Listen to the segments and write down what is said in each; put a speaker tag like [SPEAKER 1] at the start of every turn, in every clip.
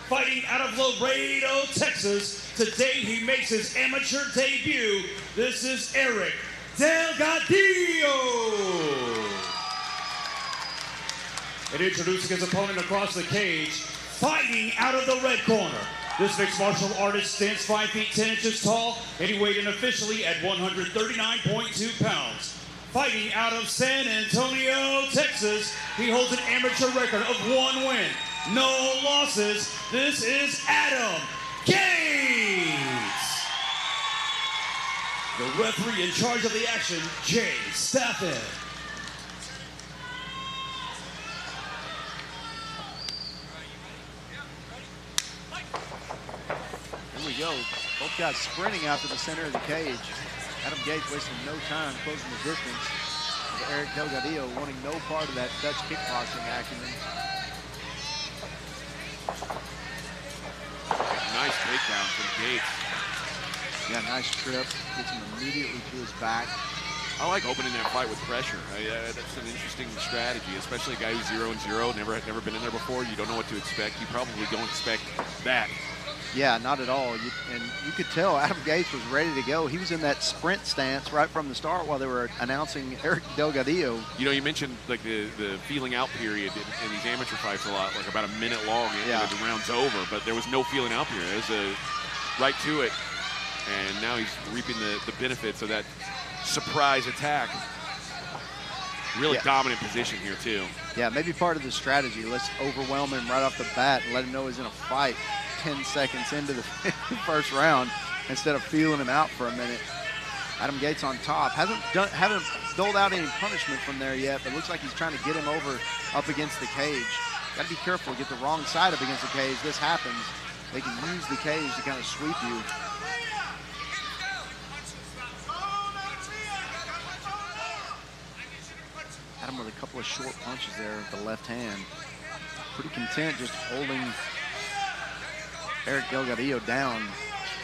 [SPEAKER 1] Fighting out of Laredo, Texas. Today he makes his amateur debut. This is Eric Delgadillo. And introducing his opponent across the cage, fighting out of the red corner. This mixed martial artist stands 5 feet 10 inches tall, and he weighed in officially at 139.2 pounds. Fighting out of San Antonio, Texas, he holds an amateur record of 1 win, no losses. This is Adam Gates. The referee in charge of the action, Jay Staffen.
[SPEAKER 2] Here we go. Both guys sprinting out to the center of the cage. Adam Gates wasting no time closing the distance. With Eric Delgadillo wanting no part of that Dutch kickboxing acumen.
[SPEAKER 3] Nice takedown from Gates.
[SPEAKER 2] Yeah, nice trip. Gets him immediately to his back.
[SPEAKER 3] I like opening that fight with pressure. That's an interesting strategy, especially a guy who's 0-0, never been in there before. You don't know what to expect. You probably don't expect that.
[SPEAKER 2] Yeah, not at all. And you could tell Adam Gates was ready to go. He was in that sprint stance right from the start while they were announcing Eric Delgadillo.
[SPEAKER 3] You know, you mentioned like the feeling out period in these amateur fights a lot, like about a minute long after the round's over, but there was no feeling out period. It was right to it. And now he's reaping the benefits of that surprise attack. Really dominant position here, too.
[SPEAKER 2] Yeah, maybe part of the strategy. Let's overwhelm him right off the bat and let him know he's in a fight 10 seconds into the first round instead of feeling him out for a minute. Adam Gates on top. Haven't doled out any punishment from there yet, but looks like he's trying to get him over up against the cage. Got to be careful. Get the wrong side up against the cage. This happens. They can use the cage to kind of sweep you. Adam with a couple of short punches there with the left hand. Pretty content just holding Eric Delgadillo down.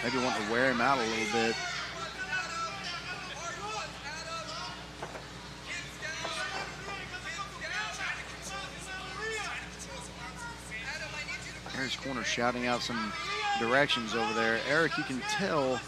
[SPEAKER 2] Maybe wanting to wear him out a little bit. Eric's corner shouting out some directions over there. Eric, you can tell,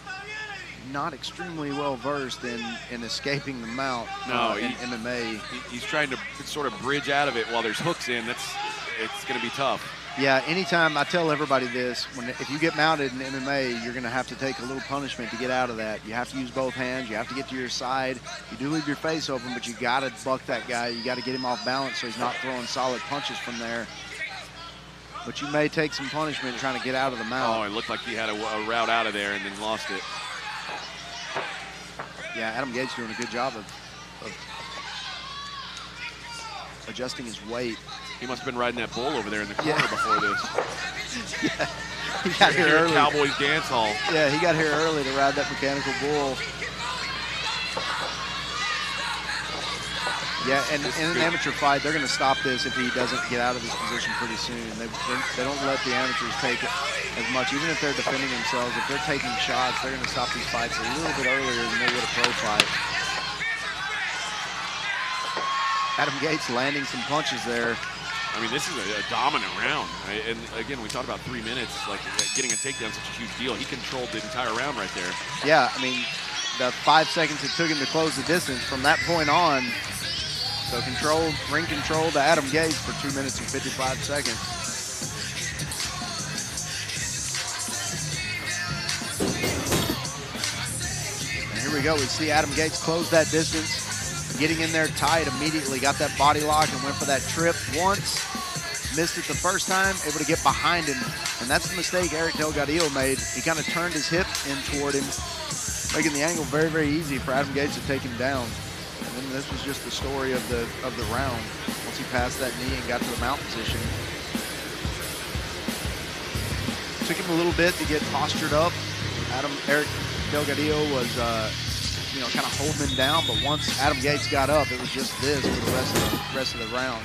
[SPEAKER 2] not extremely well versed in escaping the mount in MMA.
[SPEAKER 3] He's trying to sort of bridge out of it while there's hooks in. It's going to be tough.
[SPEAKER 2] Yeah, anytime I tell everybody this, if you get mounted in MMA, you're going to have to take a little punishment to get out of that. You have to use both hands. You have to get to your side. You do leave your face open, but you got to buck that guy. You got to get him off balance so he's not throwing solid punches from there. But you may take some punishment trying to get out of the mount.
[SPEAKER 3] Oh, it looked like he had a route out of there and then lost it.
[SPEAKER 2] Yeah, Adam Gates doing a good job of adjusting his weight.
[SPEAKER 3] He must have been riding that bull over there in the corner before this.
[SPEAKER 2] Yeah, he got here early.
[SPEAKER 3] Cowboys dance hall.
[SPEAKER 2] Yeah, he got here early to ride that mechanical bull. Yeah, and in an amateur fight, they're going to stop this if he doesn't get out of this position pretty soon. They don't let the amateurs take it as much, even if they're defending themselves. If they're taking shots, they're going to stop these fights a little bit earlier than they would a pro fight. Adam Gates landing some punches there.
[SPEAKER 3] I mean, this is a dominant round. And again, we talked about 3 minutes, like getting a takedown is such a huge deal. He controlled the entire round right there.
[SPEAKER 2] Yeah, I mean, the 5 seconds it took him to close the distance from that point on. So ring control to Adam Gates for 2 minutes and 55 seconds. And here we go. We see Adam Gates close that distance. Getting in there tight immediately, got that body lock and went for that trip once. Missed it the first time, able to get behind him. And that's the mistake Eric Delgadillo made. He kind of turned his hip in toward him, making the angle very, very easy for Adam Gates to take him down. And then this was just the story of the round. Once he passed that knee and got to the mount position. Took him a little bit to get postured up. Eric Delgadillo was kind of holding him down, but once Adam Gates got up, it was just this for the rest of the round.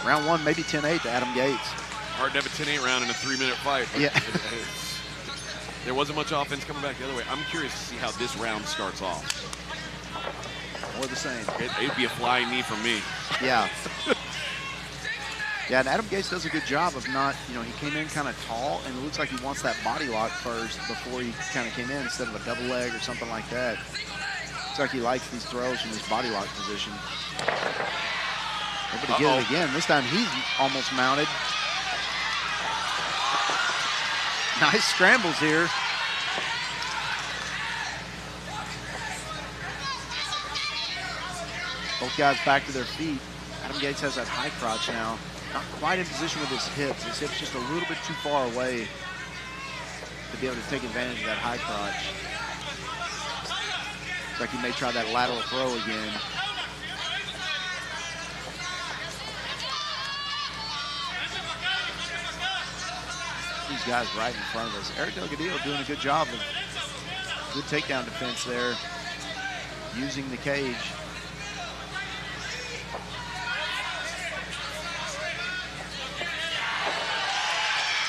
[SPEAKER 2] Round one, maybe 10-8 to Adam Gates.
[SPEAKER 3] Hard to have a 10-8 round in a 3-minute fight.
[SPEAKER 2] Yeah.
[SPEAKER 3] There wasn't much offense coming back the other way. I'm curious to see how this round starts off.
[SPEAKER 2] More the same.
[SPEAKER 3] It'd be a flying knee from me.
[SPEAKER 2] Yeah. Yeah, and Adam Gates does a good job of not, you know, he came in kind of tall, and it looks like he wants that body lock first before he kind of came in instead of a double leg or something like that. Looks like he likes these throws from his body lock position. Able to get it again. This time he's almost mounted. Nice scrambles here. Both guys back to their feet. Adam Gates has that high crotch now. Not quite in position with his hips. His hips just a little bit too far away to be able to take advantage of that high crotch. Looks like he may try that lateral throw again. These guys right in front of us. Eric Delgadillo doing a good job of good takedown defense there, using the cage.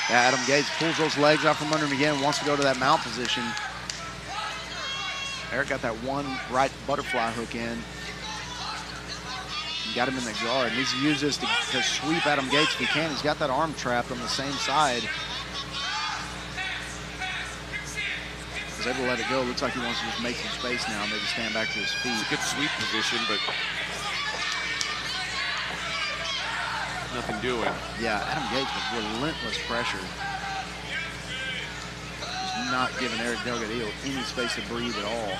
[SPEAKER 2] Yeah, Adam Gates pulls those legs out from under him again, wants to go to that mount position. Eric got that one right butterfly hook in. He got him in the guard. Needs to use this to sweep Adam Gates if he can. He's got that arm trapped on the same side. He's able to let it go. Looks like he wants to just make some space now, maybe stand back to his feet.
[SPEAKER 3] It's a good sweep position, but nothing doing.
[SPEAKER 2] Yeah, Adam Gates with relentless pressure. He's not giving Eric Delgadillo any space to breathe at all.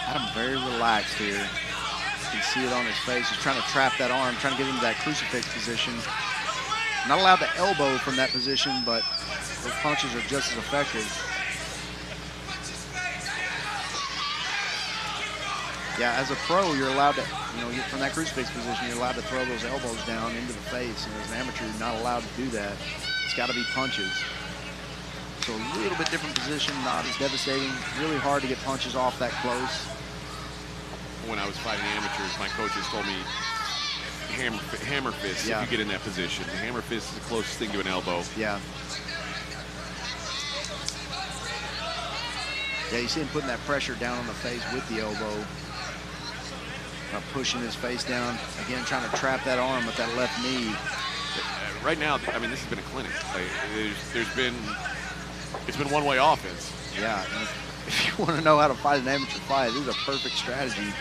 [SPEAKER 2] Adam very relaxed here. You can see it on his face. He's trying to trap that arm, trying to get into that crucifix position. Not allowed to elbow from that position, but those punches are just as effective. Yeah, as a pro, you're allowed to, you know, from that crucifix position, you're allowed to throw those elbows down into the face. And as an amateur, you're not allowed to do that. It's got to be punches. So a little bit different position, not as devastating. Really hard to get punches off that close.
[SPEAKER 3] When I was fighting amateurs, my coaches told me hammer fist if you get in that position. The hammer fist is the closest thing to an elbow.
[SPEAKER 2] Yeah. Yeah, you see him putting that pressure down on the face with the elbow. Pushing his face down. Again, trying to trap that arm with that left knee.
[SPEAKER 3] Right now, I mean, this has been a clinic. Like, it's been one-way offense.
[SPEAKER 2] Yeah, and if you want to know how to fight an amateur fight, this is a perfect strategy.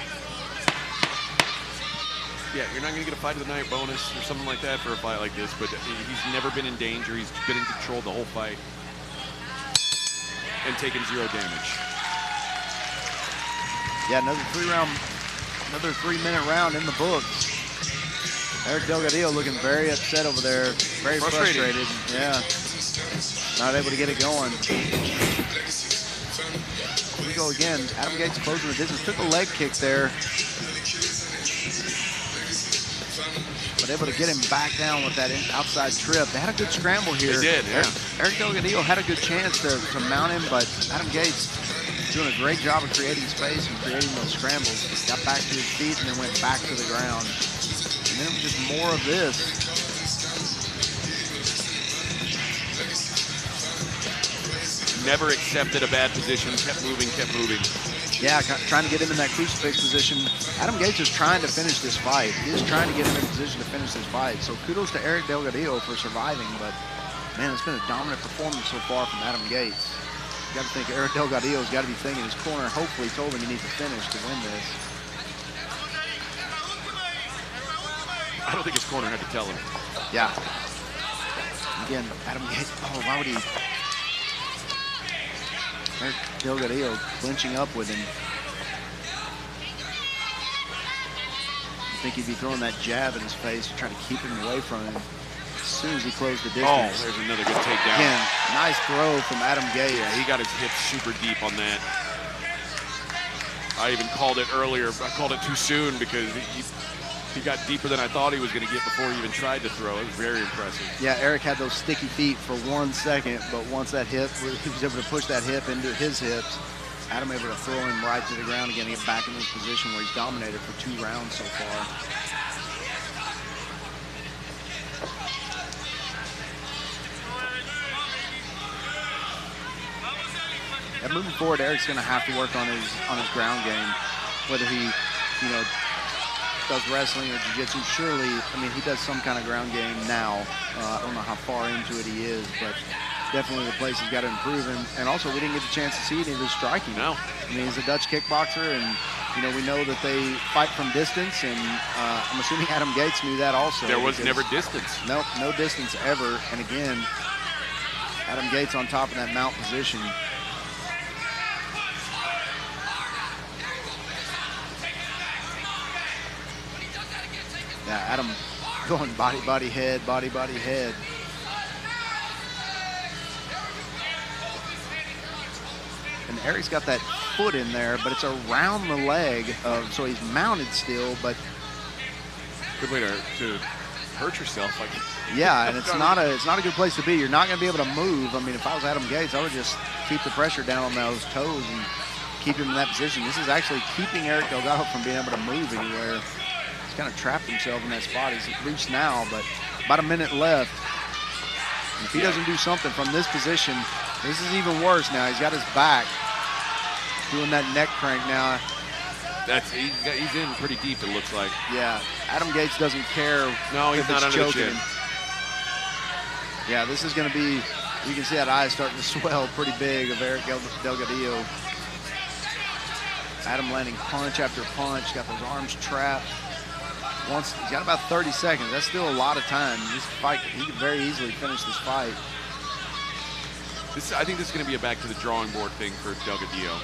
[SPEAKER 3] Yeah, you're not going to get a fight of the night bonus or something like that for a fight like this, but he's never been in danger. He's been in control the whole fight and taken 0 damage.
[SPEAKER 2] Yeah, another 3-minute round in the books. Eric Delgadillo looking very upset over there, very frustrated. Yeah, not able to get it going. Here we go again. Adam Gates closing the distance. Took a leg kick there, but able to get him back down with that outside trip. They had a good scramble here.
[SPEAKER 3] They did, yeah.
[SPEAKER 2] Eric Delgadillo had a good chance to mount him, but Adam Gates doing a great job of creating space and creating those scrambles. Got back to his feet and then went back to the ground. And then just more of this.
[SPEAKER 3] Never accepted a bad position, kept moving, kept moving.
[SPEAKER 2] Yeah, trying to get him in that crucifix position. Adam Gates is trying to finish this fight. He is trying to get him in position to finish this fight. So kudos to Eric Delgadillo for surviving, but man, it's been a dominant performance so far from Adam Gates. You got to think Eric Delgadillo's got to be thinking his corner hopefully told him he needs to finish to win this.
[SPEAKER 3] I don't think his corner had to tell him.
[SPEAKER 2] Yeah. Again, Adam Gates, oh, why would he? Eric Delgadillo clinching up with him. I think he'd be throwing that jab in his face to try to keep him away from him as soon as he closed the distance.
[SPEAKER 3] Oh, there's another good takedown.
[SPEAKER 2] Again, nice throw from Adam Gates.
[SPEAKER 3] Yeah, he got his hips super deep on that. I even called it earlier. I called it too soon because he got deeper than I thought he was going to get before he even tried to throw. It was very impressive.
[SPEAKER 2] Yeah, Eric had those sticky feet for 1 second, but once that hip, he was able to push that hip into his hips. Adam able to throw him right to the ground again, get back in this position where he's dominated for 2 rounds so far. And moving forward, Eric's going to have to work on his ground game. whether he, you know, does wrestling or jiu-jitsu. Surely, I mean, he does some kind of ground game now. I don't know how far into it he is, but definitely the place he's got to improve. And also, we didn't get the chance to see any of his striking.
[SPEAKER 3] No.
[SPEAKER 2] I mean, he's a Dutch kickboxer, and, you know, we know that they fight from distance, and I'm assuming Adam Gates knew that also.
[SPEAKER 3] There was never distance.
[SPEAKER 2] Nope, no distance ever. And again, Adam Gates on top of that mount position. Yeah, Adam going body, body, head, body, body, head. And Eric's got that foot in there, but it's around the leg, so he's mounted still, but
[SPEAKER 3] Good way to hurt yourself. Like,
[SPEAKER 2] yeah, and it's not a good place to be. You're not going to be able to move. I mean, if I was Adam Gates, I would just keep the pressure down on those toes and keep him in that position. This is actually keeping Eric Delgado from being able to move anywhere. He's kind of trapped himself in that spot. He's reached now, but about a minute left. If he doesn't do something from this position, this is even worse now. He's got his back doing that neck crank now.
[SPEAKER 3] He's in pretty deep, it looks like.
[SPEAKER 2] Yeah, Adam Gates doesn't care.
[SPEAKER 3] No, he's not under the chin.
[SPEAKER 2] Yeah, this is going to be, you can see that eye starting to swell pretty big of Eric Delgadillo. Adam landing punch after punch, got those arms trapped. He's got about 30 seconds. That's still a lot of time. This fight, he could very easily finish this fight.
[SPEAKER 3] I think this is going to be a back to the drawing board thing for Delgadillo.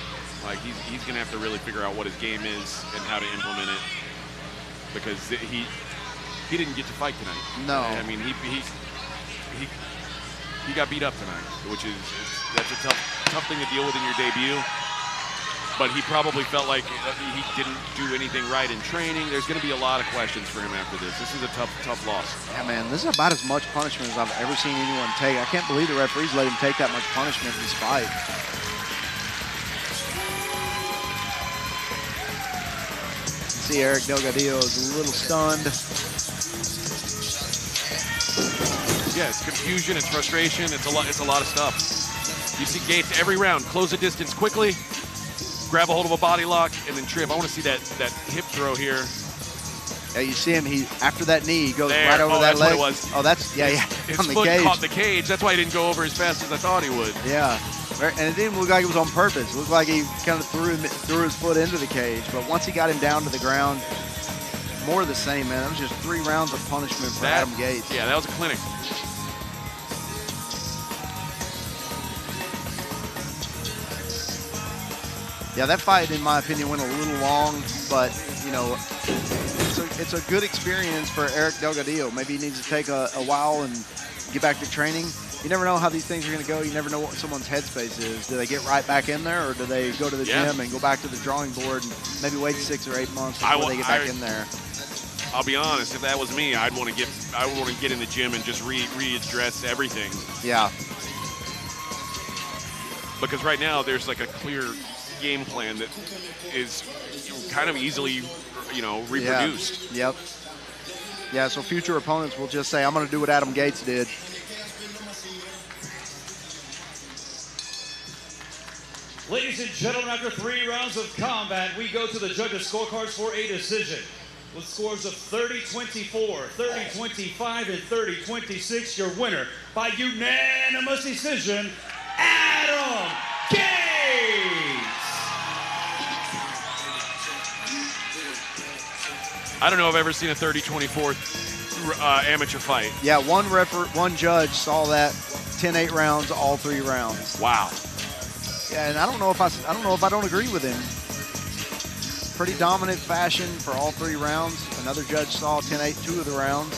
[SPEAKER 3] Like, he's going to have to really figure out what his game is and how to implement it, because he didn't get to fight tonight.
[SPEAKER 2] No.
[SPEAKER 3] I mean, he got beat up tonight, which that's a tough thing to deal with in your debut. But he probably felt like he didn't do anything right in training. There's going to be a lot of questions for him after this. This is a tough loss.
[SPEAKER 2] Yeah, man, this is about as much punishment as I've ever seen anyone take. I can't believe the referees let him take that much punishment in this fight. See, Eric Delgadillo is a little stunned.
[SPEAKER 3] Yeah, it's confusion, it's frustration, it's a lot of stuff. You see Gates every round close the distance quickly, grab a hold of a body lock, and then trip. I want to see that hip throw here.
[SPEAKER 2] Yeah, you see him. He after that knee, he goes
[SPEAKER 3] there.
[SPEAKER 2] right over that leg.
[SPEAKER 3] What it was.
[SPEAKER 2] Oh, that's yeah.
[SPEAKER 3] His
[SPEAKER 2] on the
[SPEAKER 3] foot
[SPEAKER 2] cage.
[SPEAKER 3] caught the cage. That's why he didn't go over as fast as I thought he would.
[SPEAKER 2] Yeah, and it didn't look like it was on purpose. It looked like he kind of threw his foot into the cage. But once he got him down to the ground, more of the same, man. That was just 3 rounds of punishment for Adam Gates.
[SPEAKER 3] Yeah, that was a clinic.
[SPEAKER 2] Yeah, that fight, in my opinion, went a little long, but, you know, it's a good experience for Eric Delgadillo. Maybe he needs to take a while and get back to training. You never know how these things are going to go. You never know what someone's headspace is. Do they get right back in there, or do they go to the gym and go back to the drawing board and maybe wait 6 or 8 months before they get back in there?
[SPEAKER 3] I'll be honest, if that was me, I would want to get in the gym and just readdress everything.
[SPEAKER 2] Yeah.
[SPEAKER 3] Because right now there's like a clear game plan that is kind of easily, reproduced.
[SPEAKER 2] Yeah. Yep. Yeah, so future opponents will just say, I'm going to do what Adam Gates did.
[SPEAKER 1] Ladies and gentlemen, after 3 rounds of combat, we go to the judges' scorecards for a decision. With scores of 30-24, 30-25, and 30-26, your winner by unanimous decision, Adam Gates!
[SPEAKER 3] I don't know if I've ever seen a 30-24 amateur fight.
[SPEAKER 2] Yeah, one judge saw that 10-8 rounds, all 3 rounds.
[SPEAKER 3] Wow.
[SPEAKER 2] Yeah, and I don't know if I don't agree with him. Pretty dominant fashion for all 3 rounds. Another judge saw 10-8 2 of the rounds.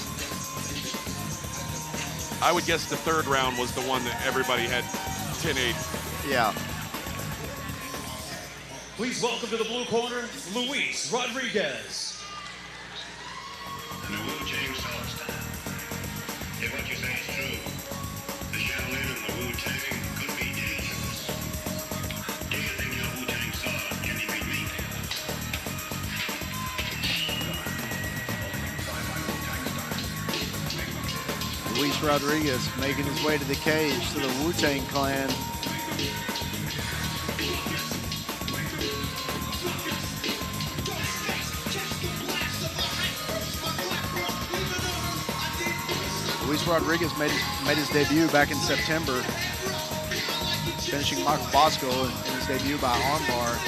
[SPEAKER 3] I would guess the 3rd round was the one that everybody had 10-8.
[SPEAKER 2] Yeah.
[SPEAKER 1] Please welcome to the blue corner, Luis Rodriguez.
[SPEAKER 4] The Wu-Tang South. If what you say is true, the Shaolin and the Wu-Tang could be dangerous. Do you think your Wu-Tang sword can defeat me?
[SPEAKER 2] Luis Rodriguez making his way to the cage to the Wu-Tang Clan. Luis Rodriguez made his debut back in September, finishing Michael Bosco in his debut by armbar.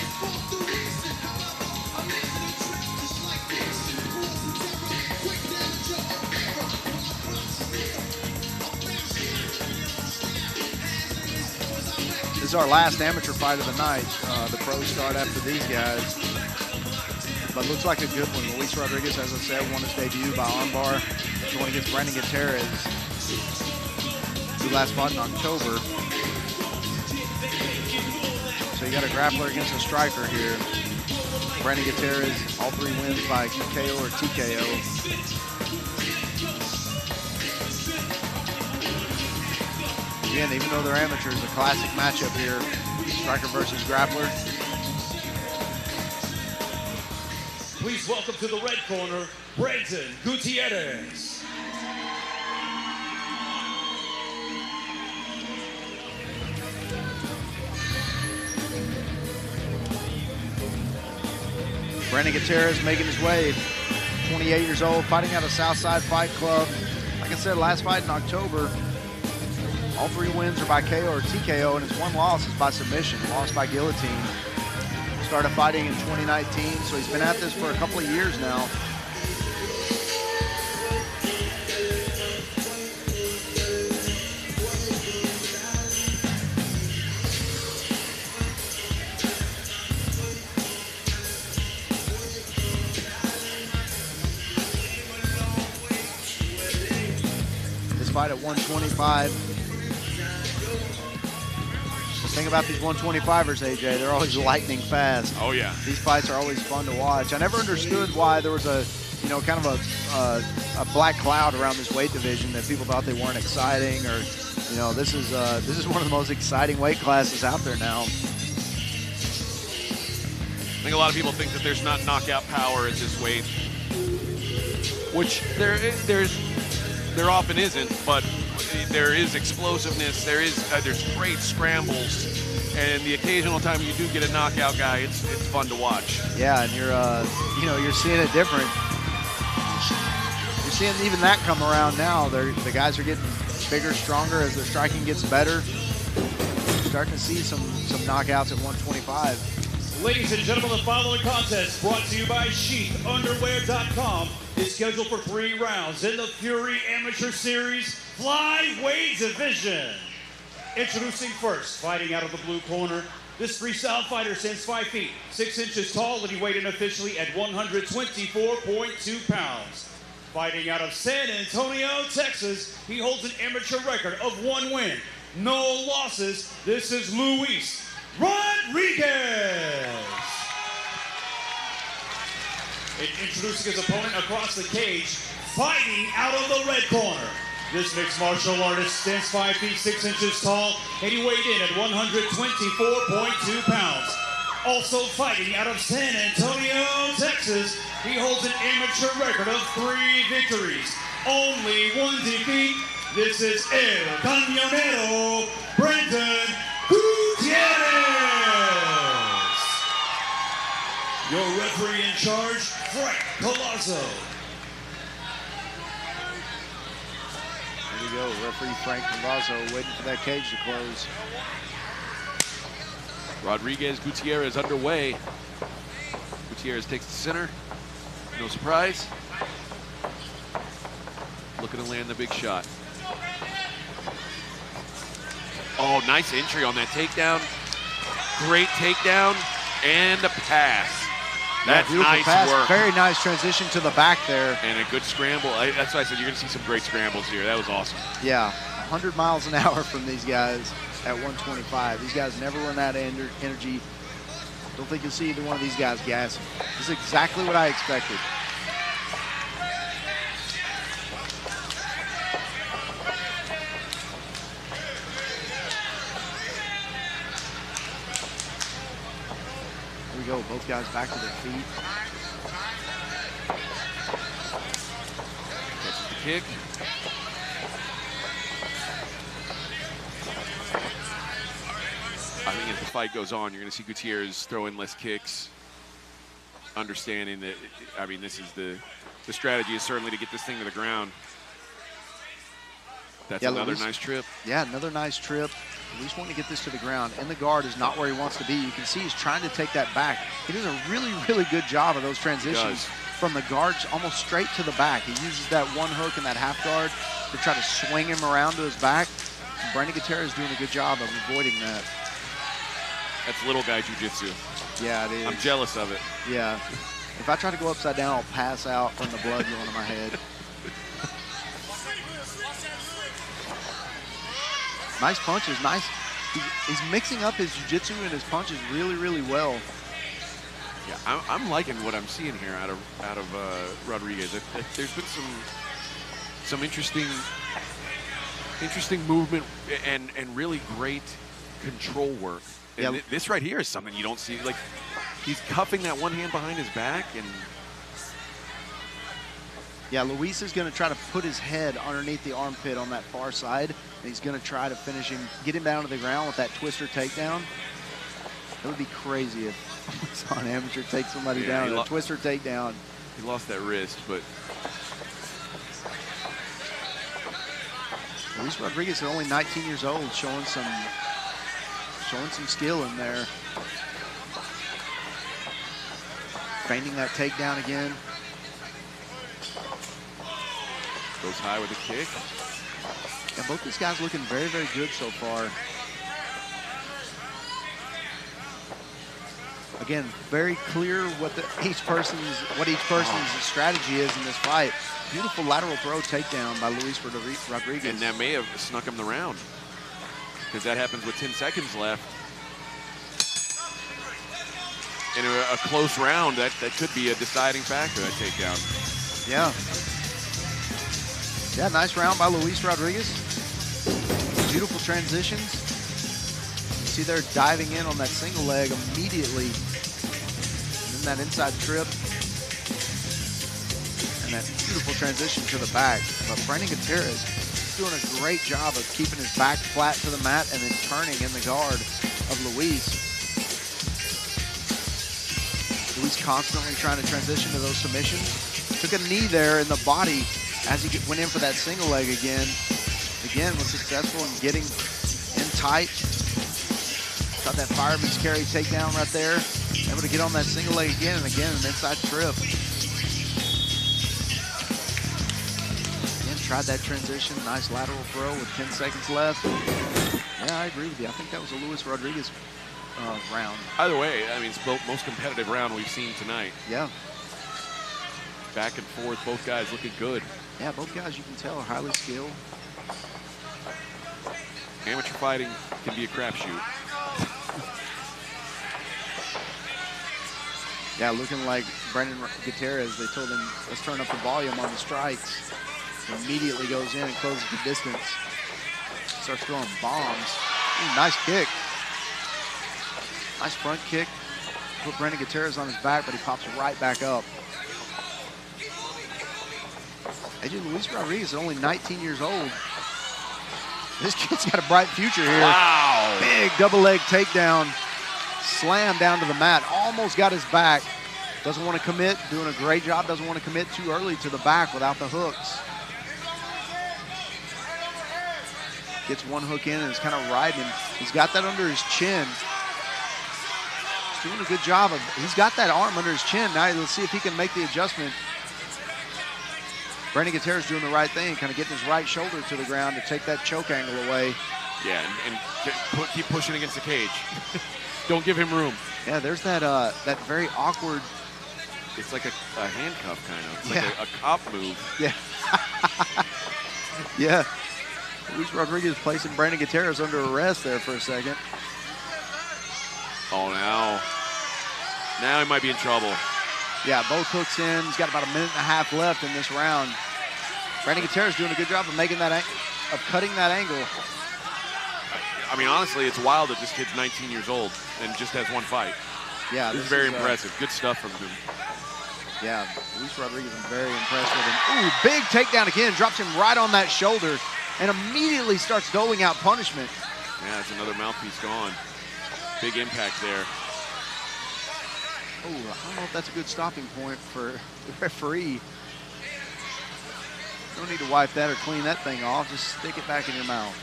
[SPEAKER 2] This is our last amateur fight of the night. The pros start after these guys. But looks like a good one. Luis Rodriguez, as I said, won his debut by armbar, going against Brandon Gutierrez, who last fought in October. So you got a grappler against a striker here. Brandon Gutierrez, all 3 wins by KO or TKO. Again, even though they're amateurs, a classic matchup here. Striker versus grappler.
[SPEAKER 1] Please welcome to the red corner, Brandon Gutierrez.
[SPEAKER 2] Brandon Gutierrez making his way, 28 years old, fighting out of Southside Fight Club. Like I said, last fight in October, all 3 wins are by KO or TKO, and his 1 loss is by submission, lost by guillotine. Started fighting in 2019, so he's been at this for a couple of years now. This fight at 125. The thing about these 125ers, AJ, they're always lightning fast.
[SPEAKER 3] Oh, yeah.
[SPEAKER 2] These fights are always fun to watch. I never understood why there was a, kind of a black cloud around this weight division, that people thought they weren't exciting, or, this is one of the most exciting weight classes out there now.
[SPEAKER 3] I think a lot of people think that there's not knockout power at this weight, which there often isn't, but there is explosiveness, there's great scrambles, and the occasional time you do get a knockout guy, it's fun to watch.
[SPEAKER 2] Yeah, and you're seeing it different. You're seeing even that come around now. The guys are getting bigger, stronger as their striking gets better. You're starting to see some knockouts at 125.
[SPEAKER 1] Ladies and gentlemen, the following contest, brought to you by SheathUnderwear.com, is scheduled for 3 rounds in the Fury Amateur Series Flyweight Division. Introducing first, fighting out of the blue corner, this freestyle fighter stands 5 feet, 6 inches tall, and he weighed in officially at 124.2 pounds. Fighting out of San Antonio, Texas, he holds an amateur record of 1 win, no losses. This is Luis Rodriguez. And introducing his opponent across the cage, fighting out of the red corner, this mixed martial artist stands 5 feet 6 inches tall, and he weighed in at 124.2 pounds. Also fighting out of San Antonio, Texas, he holds an amateur record of 3 victories, only 1 defeat. This is El Cañonero, Brandon Gutierrez. Your referee in charge, Frank Palazzo.
[SPEAKER 2] There we go, referee Frank Palazzo waiting for that cage to close.
[SPEAKER 3] Rodriguez Gutierrez underway. Gutierrez takes the center. No surprise. Looking to land the big shot. Oh, nice entry on that takedown. Great takedown and a pass. That's nice
[SPEAKER 2] pass.
[SPEAKER 3] work.
[SPEAKER 2] Very nice transition to the back there.
[SPEAKER 3] And a good scramble. That's why I said you're going to see some great scrambles here. That was awesome.
[SPEAKER 2] Yeah, 100 miles an hour from these guys at 125. These guys never run out of energy. Don't think you'll see either one of these guys gassing. This is exactly what I expected. Here we go, both guys back to their feet.
[SPEAKER 3] Catches the kick. I think as the fight goes on, you're going to see Gutierrez throw in less kicks, understanding that, I mean, this is the strategy is certainly to get this thing to the ground. That's
[SPEAKER 2] Yeah,
[SPEAKER 3] another
[SPEAKER 2] Luis-
[SPEAKER 3] nice trip.
[SPEAKER 2] Yeah, another nice trip. Luis wanting to get this to the ground. And the guard is not where he wants to be. You can see he's trying to take that back. He does a really, really good job of those transitions from the guards almost straight to the back. He uses that one hook and that half guard to try to swing him around to his back. And Brandon Gutierrez is doing a good job of avoiding that.
[SPEAKER 3] That's little guy jiu-jitsu.
[SPEAKER 2] Yeah, it is.
[SPEAKER 3] I'm jealous of it.
[SPEAKER 2] Yeah. If I try to go upside down, I'll pass out from the blood going to my head. Nice punches, nice. He's mixing up his jiu-jitsu and his punches really, really well.
[SPEAKER 3] Yeah, I'm liking what I'm seeing here out of Rodriguez. There's been some interesting movement and really great control work. And
[SPEAKER 2] Yeah.
[SPEAKER 3] this right here is something you don't see. Like, he's cuffing that one hand behind his back, and
[SPEAKER 2] Yeah, Luis is going to try to put his head underneath the armpit on that far side, and he's going to try to finish him, get him down to the ground with that twister takedown. It would be crazy if on amateur take somebody down with a twister takedown.
[SPEAKER 3] he lost that wrist, but
[SPEAKER 2] Luis Rodriguez is only 19 years old, showing some skill in there. Feigning that takedown again.
[SPEAKER 3] goes high with a kick.
[SPEAKER 2] Yeah, both these guys looking very, very good so far. Again, very clear what each person's strategy is in this fight. Beautiful lateral throw takedown by Luis Rodriguez.
[SPEAKER 3] And that may have snuck him the round, because that happens with 10 seconds left. In a close round, that could be a deciding factor, that takedown.
[SPEAKER 2] Yeah. Yeah, nice round by Luis Rodriguez. Beautiful transitions. You see they're diving in on that single leg immediately. And then that inside trip. And that beautiful transition to the back. But Brandon Gutierrez is doing a great job of keeping his back flat to the mat and then turning in the guard of Luis. Luis constantly trying to transition to those submissions. Took a knee there in the body as he went in for that single leg again. Again, was successful in getting in tight. Got that fireman's carry takedown right there. Able to get on that single leg again and again, an inside trip. Again, tried that transition. Nice lateral throw with 10 seconds left. Yeah, I agree with you. I think that was a Luis Rodriguez round.
[SPEAKER 3] Either way, I mean, it's the most competitive round we've seen tonight.
[SPEAKER 2] Yeah.
[SPEAKER 3] Back and forth, both guys looking good.
[SPEAKER 2] Yeah, both guys, you can tell, are highly skilled.
[SPEAKER 3] Amateur fighting can be a crapshoot.
[SPEAKER 2] Yeah, looking like Brandon Gutierrez, they told him, let's turn up the volume on the strikes. Immediately goes in and closes the distance. Starts throwing bombs. Ooh, nice kick. Nice front kick. Put Brandon Gutierrez on his back, but he pops right back up. Luis Rodriguez is only 19 years old. This kid's got a bright future here.
[SPEAKER 3] Wow.
[SPEAKER 2] Big double leg takedown. Slam down to the mat. Almost got his back. Doesn't want to commit. Doing a great job. Doesn't want to commit too early to the back without the hooks. Gets one hook in and is kind of riding him. He's got that under his chin. He's doing a good job of, he's got that arm under his chin. Now let's see if he can make the adjustment. Brandon Gutierrez doing the right thing, kind of getting his right shoulder to the ground to take that choke angle away.
[SPEAKER 3] Yeah, and keep pushing against the cage. Don't give him room.
[SPEAKER 2] Yeah, there's that that very awkward.
[SPEAKER 3] It's like a handcuff kind of. It's
[SPEAKER 2] Yeah.
[SPEAKER 3] like a cop move.
[SPEAKER 2] Yeah. Yeah. Luis Rodriguez placing Brandon Gutierrez under arrest there for a second.
[SPEAKER 3] Oh, now he might be in trouble.
[SPEAKER 2] Yeah, both hooks in. He's got about a minute and a half left in this round. Brandon Gutierrez doing a good job of making that, of cutting that angle.
[SPEAKER 3] I mean, honestly, it's wild that this kid's 19 years old and just has one fight.
[SPEAKER 2] Yeah,
[SPEAKER 3] This is very impressive. Good stuff from him.
[SPEAKER 2] Yeah, Luis Rodriguez is very impressed with him. Ooh, big takedown again. Drops him right on that shoulder and immediately starts doling out punishment.
[SPEAKER 3] Yeah, that's another mouthpiece gone. Big impact there.
[SPEAKER 2] Oh, I don't know if that's a good stopping point for the referee. Don't need to wipe that or clean that thing off. Just stick it back in your mouth.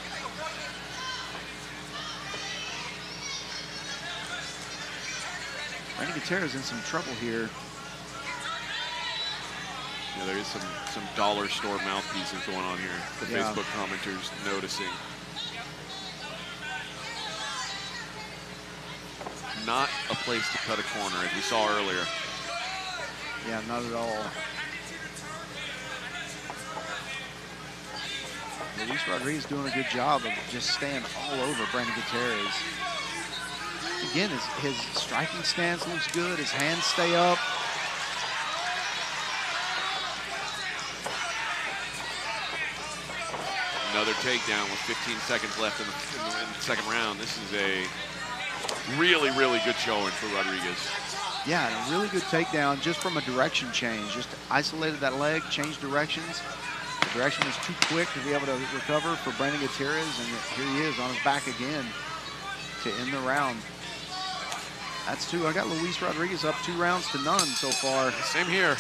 [SPEAKER 2] Brandon Gutierrez in some trouble here.
[SPEAKER 3] Yeah, there is some dollar store mouthpieces going on here. The
[SPEAKER 2] Yeah.
[SPEAKER 3] Facebook commenters noticing. Not a place to cut a corner, as we saw earlier.
[SPEAKER 2] Yeah, not at all. Luis Rodriguez doing a good job of just staying all over Brandon Gutierrez. Again, his striking stance looks good. His hands stay up.
[SPEAKER 3] Another takedown with 15 seconds left in the second round. This is a really, really good showing for Rodriguez.
[SPEAKER 2] Yeah, and a really good takedown just from a direction change. Just isolated that leg, changed directions. The direction was too quick to be able to recover for Brandon Gutierrez, and here he is on his back again to end the round. That's two. I got Luis Rodriguez up 2 rounds to none so far.
[SPEAKER 3] Same here.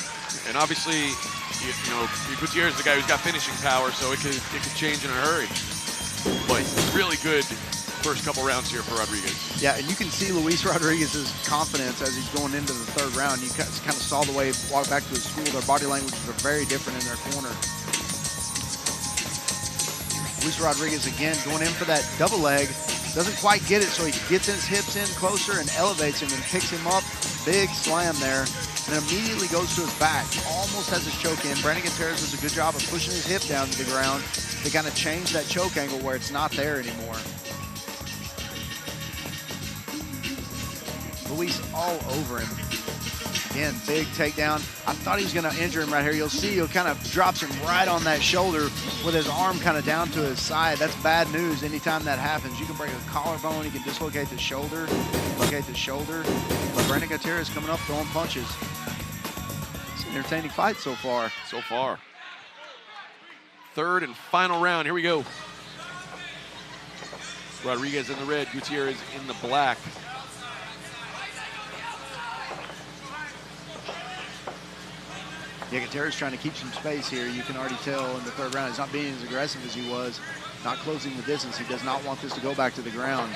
[SPEAKER 3] And obviously, you know, Gutierrez is the guy who's got finishing power, so it could change in a hurry. But really good first couple rounds here for Rodriguez.
[SPEAKER 2] Yeah, and you can see Luis Rodriguez's confidence as he's going into the 3rd round. You kind of saw the way he walked back to his school. Their body languages are very different in their corner. Luis Rodriguez again going in for that double leg. Doesn't quite get it, so he gets his hips in closer and elevates him and picks him up. Big slam there. And immediately goes to his back. Almost has his choke in. Brandon Gutierrez does a good job of pushing his hip down to the ground to kind of change that choke angle where it's not there anymore. Luis all over him. Again, big takedown. I thought he was going to injure him right here. You'll see he kind of drops him right on that shoulder with his arm kind of down to his side. That's bad news anytime that happens. You can break a collarbone. You can dislocate the shoulder. But Brandon Gutierrez coming up throwing punches. It's an entertaining fight so far.
[SPEAKER 3] So far. 3rd and final round. Here we go. Rodriguez in the red, Gutierrez in the black.
[SPEAKER 2] Yeah, Gutierrez trying to keep some space here. You can already tell in the 3rd round he's not being as aggressive as he was, not closing the distance. He does not want this to go back to the ground.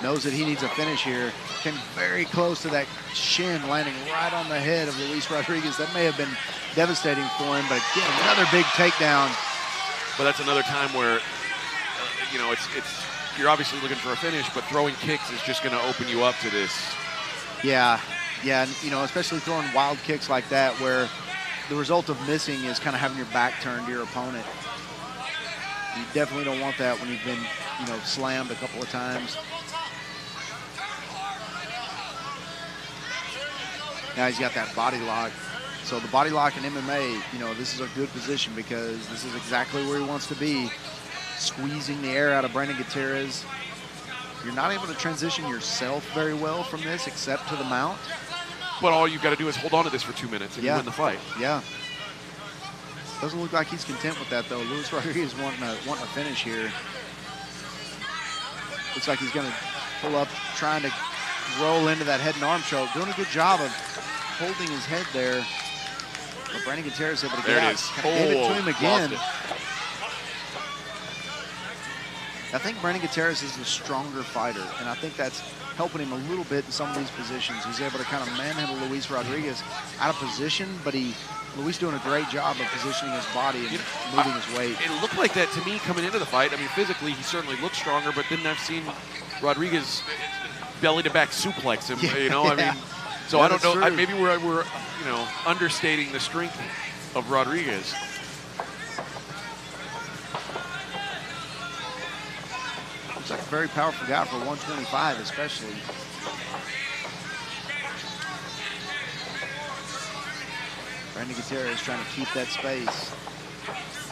[SPEAKER 2] Knows that he needs a finish here. Came very close to that shin, landing right on the head of Luis Rodriguez. That may have been devastating for him, but again, another big takedown.
[SPEAKER 3] But that's another time where, you know, you're obviously looking for a finish, but throwing kicks is just going to open you up to this.
[SPEAKER 2] Yeah, and, you know, especially throwing wild kicks like that where the result of missing is kind of having your back turned to your opponent. You definitely don't want that when you've been, you know, slammed a couple of times. Now he's got that body lock. So the body lock in MMA, you know, this is a good position because this is exactly where he wants to be. Squeezing the air out of Brandon Gutierrez. You're not able to transition yourself very well from this except to the mount.
[SPEAKER 3] But all you've got to do is hold on to this for 2 minutes and you win the fight.
[SPEAKER 2] Yeah. Doesn't look like he's content with that, though. Luis Rodriguez wanting a finish here. Looks like he's going to pull up, trying to roll into that head and arm choke. Doing a good job of holding his head there. But Brandon Gutierrez able to get out.
[SPEAKER 3] There it is.
[SPEAKER 2] Gave it to him again.
[SPEAKER 3] Lost it.
[SPEAKER 2] I think Brandon Gutierrez is the stronger fighter, and I think that's helping him a little bit in some of these positions. He's able to kind of manhandle Luis Rodriguez out of position, but Luis doing a great job of positioning his body and moving his weight.
[SPEAKER 3] It looked like that to me coming into the fight. I mean, physically, he certainly looked stronger, but then I've seen Rodriguez belly to back suplex him, you know? I mean, so
[SPEAKER 2] Yeah,
[SPEAKER 3] I don't know.
[SPEAKER 2] true.
[SPEAKER 3] Maybe we're, you know, understating the strength of Rodriguez.
[SPEAKER 2] Looks like a very powerful guy for 125 especially. Brandon Gutierrez trying to keep that space.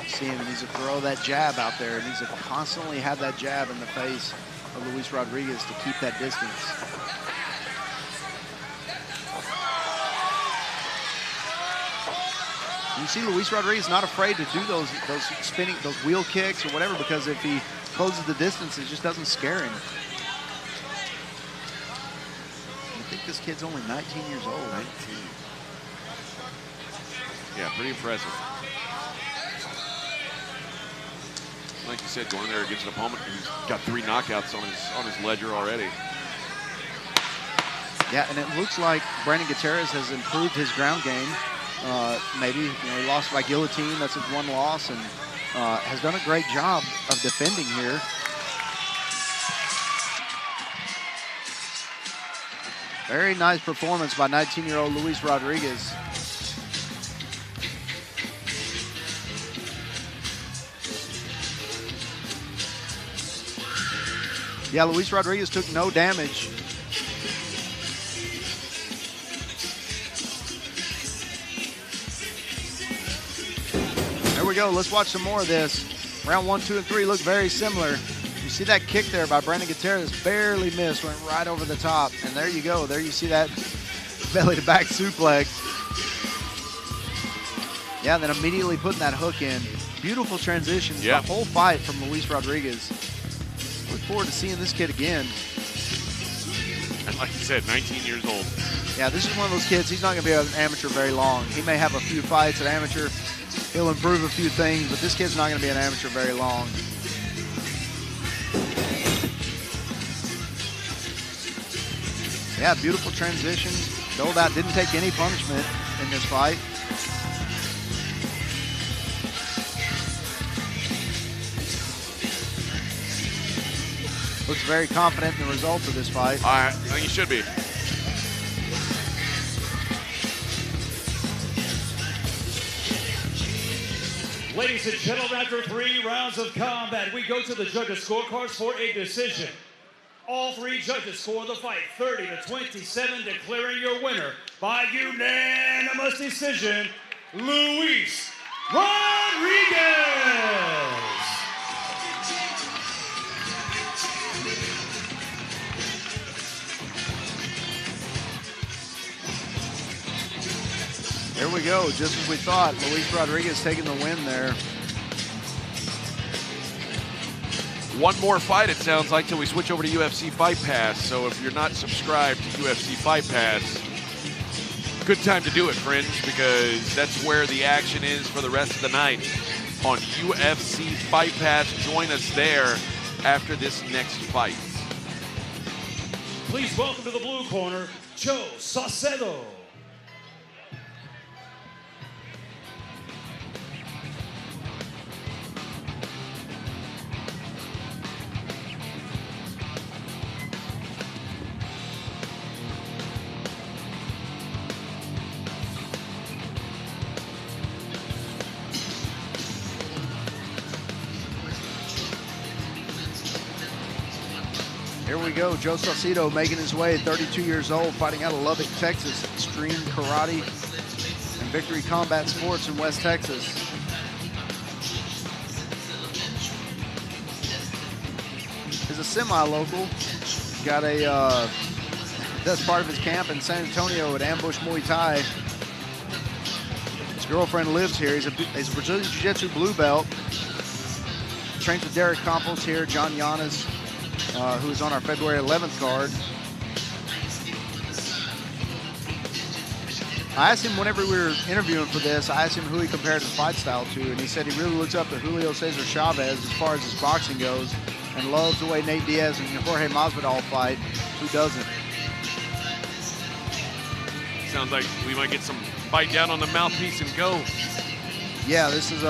[SPEAKER 2] See him, he needs to throw that jab out there. He needs to constantly have that jab in the face of Luis Rodriguez to keep that distance. You see Luis Rodriguez not afraid to do those spinning, those wheel kicks or whatever, because if he closes the distance, it just doesn't scare him. I think this kid's only 19 years old.
[SPEAKER 3] 19. Yeah, pretty impressive. like you said, going there against an opponent who's got 3 knockouts on his ledger already.
[SPEAKER 2] Yeah, and it looks like Brandon Gutierrez has improved his ground game. Maybe he lost by guillotine. That's his 1 loss, and has done a great job of defending here. Very nice performance by 19-year-old Luis Rodriguez. Yeah, Luis Rodriguez took no damage. There we go. Let's watch some more of this. Round 1, 2, and 3 look very similar. You see that kick there by Brandon Gutierrez, barely missed, went right over the top. And there you go. There you see that belly-to-back suplex. Yeah, then immediately putting that hook in. Beautiful transitions the whole fight from Luis Rodriguez. Look forward to seeing this kid again.
[SPEAKER 3] And like you said, 19 years old.
[SPEAKER 2] Yeah, this is one of those kids, he's not going to be an amateur very long. He may have a few fights at amateur. He'll improve a few things, but this kid's not going to be an amateur very long. Yeah, beautiful transition. Doled out, didn't take any punishment in this fight. Looks very confident in the results of this fight.
[SPEAKER 3] I think he should be.
[SPEAKER 1] Ladies and gentlemen, after 3 rounds of combat, we go to the judges' scorecards for a decision. All 3 judges score the fight 30-27, declaring your winner by unanimous decision, Luis Rodriguez.
[SPEAKER 2] There we go, just as we thought. Luis Rodriguez taking the win there.
[SPEAKER 3] One more fight, it sounds like, till we switch over to UFC Fight Pass. So if you're not subscribed to UFC Fight Pass, good time to do it, friends, because that's where the action is for the rest of the night on UFC Fight Pass. Join us there after this next fight.
[SPEAKER 1] Please welcome to the blue corner, Joe Saucedo.
[SPEAKER 2] Here we go, Joe Saucedo making his way, 32 years old, fighting out of Lubbock, Texas. Extreme Karate and Victory Combat Sports in West Texas. He's a semi-local. Got a, that's part of his camp in San Antonio at Ambush Muay Thai. His girlfriend lives here. He's a Brazilian Jiu-Jitsu blue belt. Trains with Derek Campos here, John Yanis, who's on our February 11th card. I asked him whenever we were interviewing for this, I asked him who he compared his fight style to, and he said he really looks up to Julio Cesar Chavez as far as his boxing goes, and loves the way Nate Diaz and Jorge Masvidal fight. Who doesn't?
[SPEAKER 3] Sounds like we might get some bite down on the mouthpiece and go.
[SPEAKER 2] Yeah, this is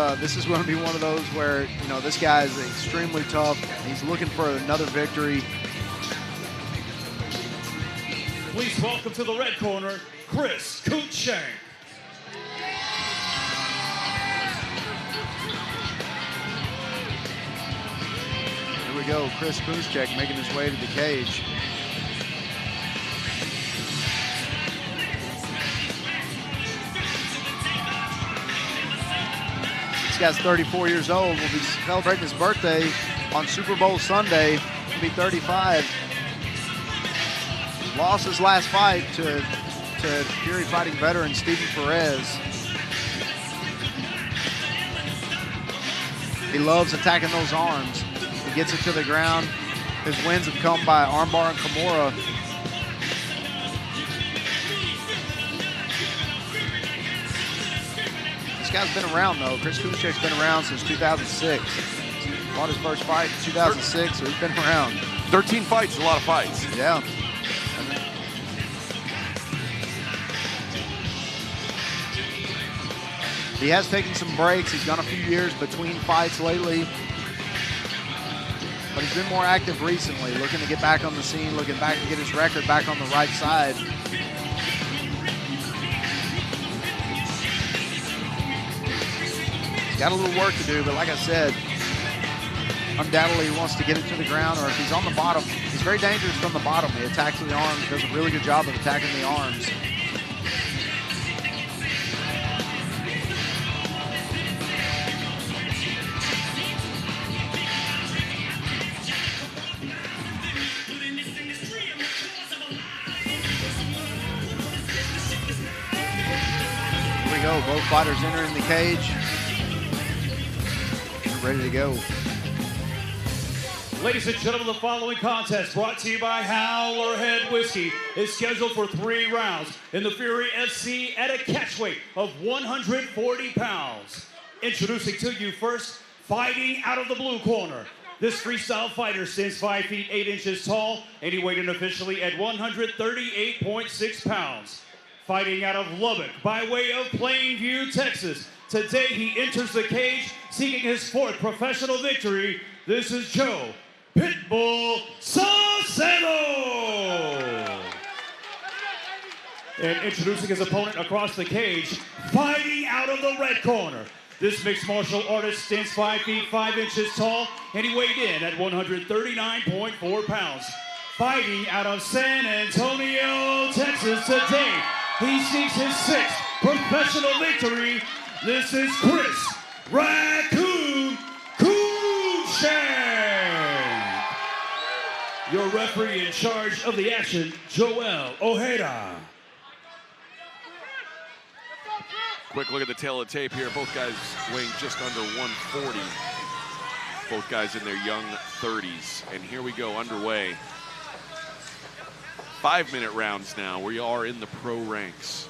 [SPEAKER 2] going to be one of those where, you know, this guy is extremely tough. He's looking for another victory.
[SPEAKER 1] Please welcome to the red corner, Chris Kuzchek.
[SPEAKER 2] Here we go, Chris Kuzchek making his way to the cage. This guy's 34 years old. Will be celebrating his birthday on Super Bowl Sunday. He'll be 35. Lost his last fight to Fury fighting veteran Steven Perez. He loves attacking those arms. He gets it to the ground. His wins have come by armbar and Kimura. This guy's been around though. Chris Kuzchek's been around since 2006. Won his first fight in 2006, so he's been around.
[SPEAKER 3] 13 fights is a lot of fights.
[SPEAKER 2] Yeah. He has taken some breaks. He's gone a few years between fights lately. But he's been more active recently, looking to get back on the scene, looking back to get his record back on the right side. He's got a little work to do, but like I said, undoubtedly he wants to get it to the ground, or if he's on the bottom, he's very dangerous from the bottom. He attacks with the arms, does a really good job of attacking the arms. Both fighters entering the cage. They're ready to go.
[SPEAKER 1] Ladies and gentlemen, the following contest brought to you by Howler Head Whiskey is scheduled for 3 rounds in the Fury FC at a catchweight of 140 pounds. Introducing to you first, fighting out of the blue corner. This freestyle fighter stands 5 feet 8 inches tall and he weighed in officially at 138.6 pounds. Fighting out of Lubbock by way of Plainview, Texas. Today he enters the cage seeking his 4th professional victory. This is Joe Pitbull Saucedo. And introducing his opponent across the cage, fighting out of the red corner. This mixed martial artist stands 5 feet 5 inches tall and he weighed in at 139.4 pounds. Fighting out of San Antonio, Texas today. He seeks his 6th professional victory. This is Chris Raccoon Kuzchek. Your referee in charge of the action, Joel Ojeda.
[SPEAKER 3] Quick look at the tail of the tape here. Both guys weighing just under 140. Both guys in their young 30s. And here we go, underway. 5-minute rounds now. We are in the pro ranks.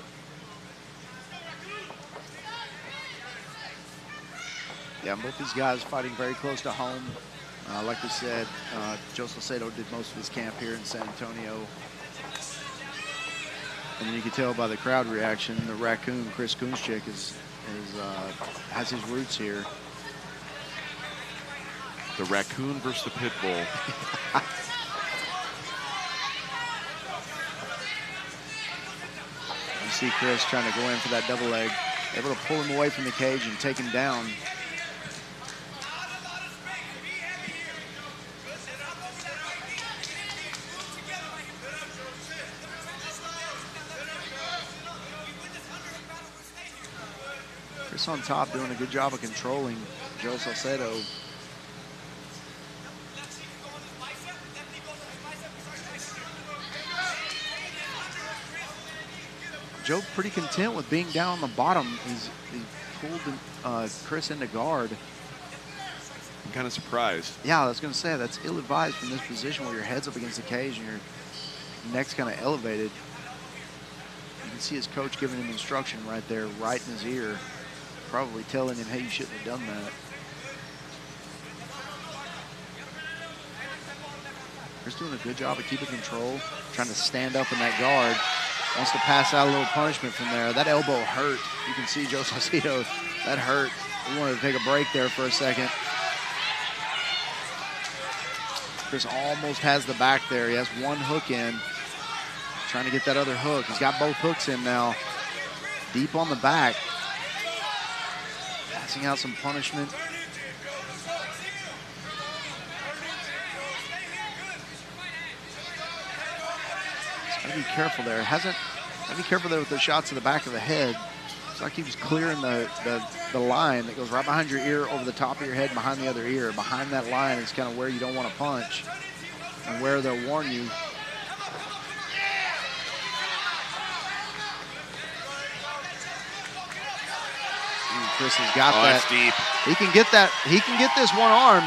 [SPEAKER 2] Yeah, both these guys fighting very close to home. Like we said, Joe Saucedo did most of his camp here in San Antonio. And you can tell by the crowd reaction, the Raccoon, Chris Kuzchek, has his roots here.
[SPEAKER 3] The Raccoon versus the Pitbull.
[SPEAKER 2] You see Chris trying to go in for that double leg, able to pull him away from the cage and take him down. Chris on top doing a good job of controlling Joe Saucedo. Joe pretty content with being down on the bottom. He pulled Chris into guard.
[SPEAKER 3] I'm kind of surprised.
[SPEAKER 2] Yeah, I was going to say, that's ill-advised from this position where your head's up against the cage and your neck's kind of elevated. You can see his coach giving him instruction right there, right in his ear, probably telling him, hey, you shouldn't have done that. Chris doing a good job of keeping control, trying to stand up in that guard. Wants to pass out a little punishment from there. That elbow hurt. You can see Joe Saucedo, that hurt. He wanted to take a break there for a second. Chris almost has the back there. He has one hook in. Trying to get that other hook. He's got both hooks in now. Deep on the back. Passing out some punishment. Gotta be careful there. Gotta be careful there with the shots to the back of the head. It's like he was clearing the line that goes right behind your ear, over the top of your head, behind the other ear. Behind that line is kind of where you don't want to punch and where they'll warn you. Chris has got that.
[SPEAKER 3] That's deep.
[SPEAKER 2] He can get that. He can get this one arm.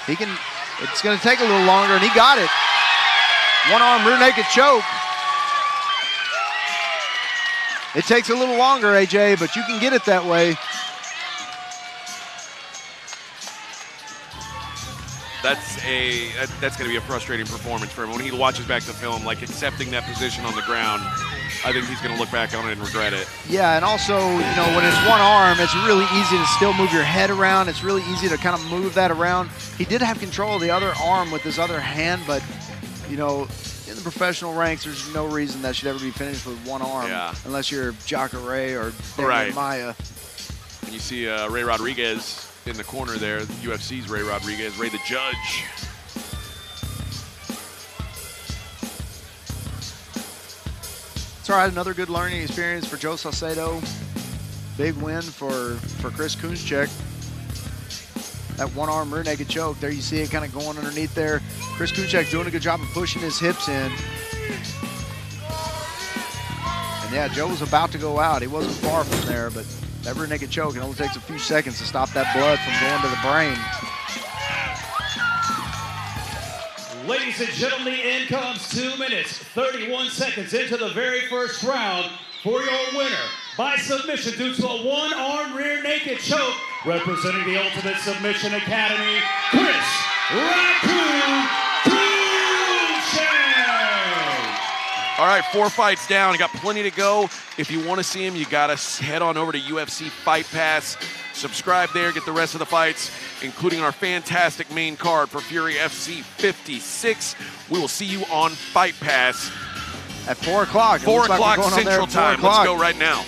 [SPEAKER 2] It's going to take a little longer, and he got it. One arm rear naked choke. It takes a little longer, AJ, but you can get it that way.
[SPEAKER 3] That's going to be a frustrating performance for him. When he watches back the film, like accepting that position on the ground, I think he's going to look back on it and regret it.
[SPEAKER 2] Yeah, and also, you know, when it's one arm, it's really easy to still move your head around. It's really easy to kind of move that around. He did have control of the other arm with his other hand, but, you know, in the professional ranks, there's no reason that should ever be finished with one arm, unless you're Jacare or Damian Maia.
[SPEAKER 3] And you see Ray Rodriguez in the corner there, UFC's Ray Rodriguez, Ray the Judge.
[SPEAKER 2] It's all right, another good learning experience for Joe Salcedo. Big win for Chris Kuzchek. That one-arm rear naked choke, there you see it kind of going underneath there. Chris Kuzchek doing a good job of pushing his hips in. And yeah, Joe was about to go out. He wasn't far from there, but that rear naked choke, it only takes a few seconds to stop that blood from going to the brain.
[SPEAKER 1] Ladies and gentlemen, in comes 2 minutes, 31 seconds into the very first round for your winner by submission due to a one-arm rear naked choke, representing the Ultimate Submission Academy, Chris Raccoon Kuzchek.
[SPEAKER 3] All right, 4 fights down. You got plenty to go. If you want to see him, you got to head on over to UFC Fight Pass. Subscribe there, get the rest of the fights, including our fantastic main card for Fury FC 56. We will see you on Fight Pass
[SPEAKER 2] at 4 o'clock.
[SPEAKER 3] 4 o'clock Central Time. Let's go right now.